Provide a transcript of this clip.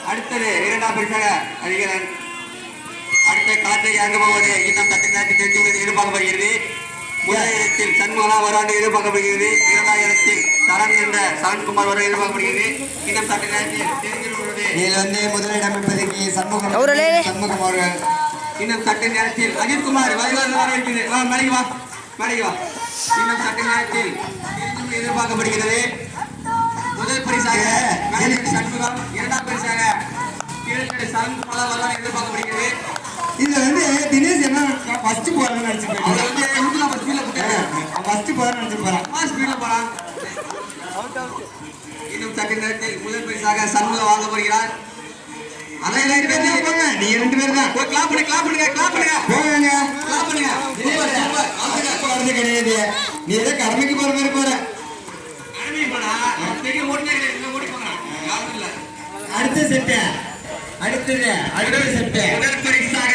அடுத்தது இரண்டாம் பரிசாக அதிகாரன் அடுத்த காற்றை அங்கு போவது இன்னும் சட்ட நேரத்தில் எதிர்பார்க்கப்படுகிறது. முதலிடத்தில் சண்முகலா வராண்டு எதிர்பார்க்கப்படுகிறது. 2000 சரண் என்ற சரண்குமார் வர எதிர்பார்க்கப்படுகிறது. இன்னும் சட்ட நேரத்தில் இதில் முதலிடம் என்பதற்கு சண்முகம் அவர்கள் இன்னும் சட்ட நேரத்தில் அஜித்குமார் வர இருக்கிறது. மலைக்கு வா மலைக்கு வா. இன்னும் சட்ட நேரத்தில் எதிர்பார்க்கப்படுகிறது. முதல் பரிசாக சண்முகம், இரண்டாம் பரிசாக சரண்குமார் வர எதிர்பார்க்கப்படுகிறது. இதுல தினேஷ் என்ன ஃபர்ஸ்ட் போறான்னு நினைச்சிருக்கேன். அவர் யூட்ல ஸ்பீட்ல ஃபர்ஸ்ட் போறான்னு நினைச்சிருப்பான். ஸ்பீட்ல போறான். இன்னும் சற்று நேரத்தில் முதல் பரிசாக சண்முகம் வாங்க போகிறார். அதை போங்க, நீங்க 2 பேர் தான் போய் கிளாப் பண்ணுங்க போங்க கிளாப் பண்ணுங்க. போறது கிடையாது, நீ ஏதோ கடமைக்கு போற மாதிரி போற. கடமை போனா பெரிய ஓடினே ஓடி போங்க. அடுத்த செட்டு அடுத்த செட்டு முதல் பரிசாக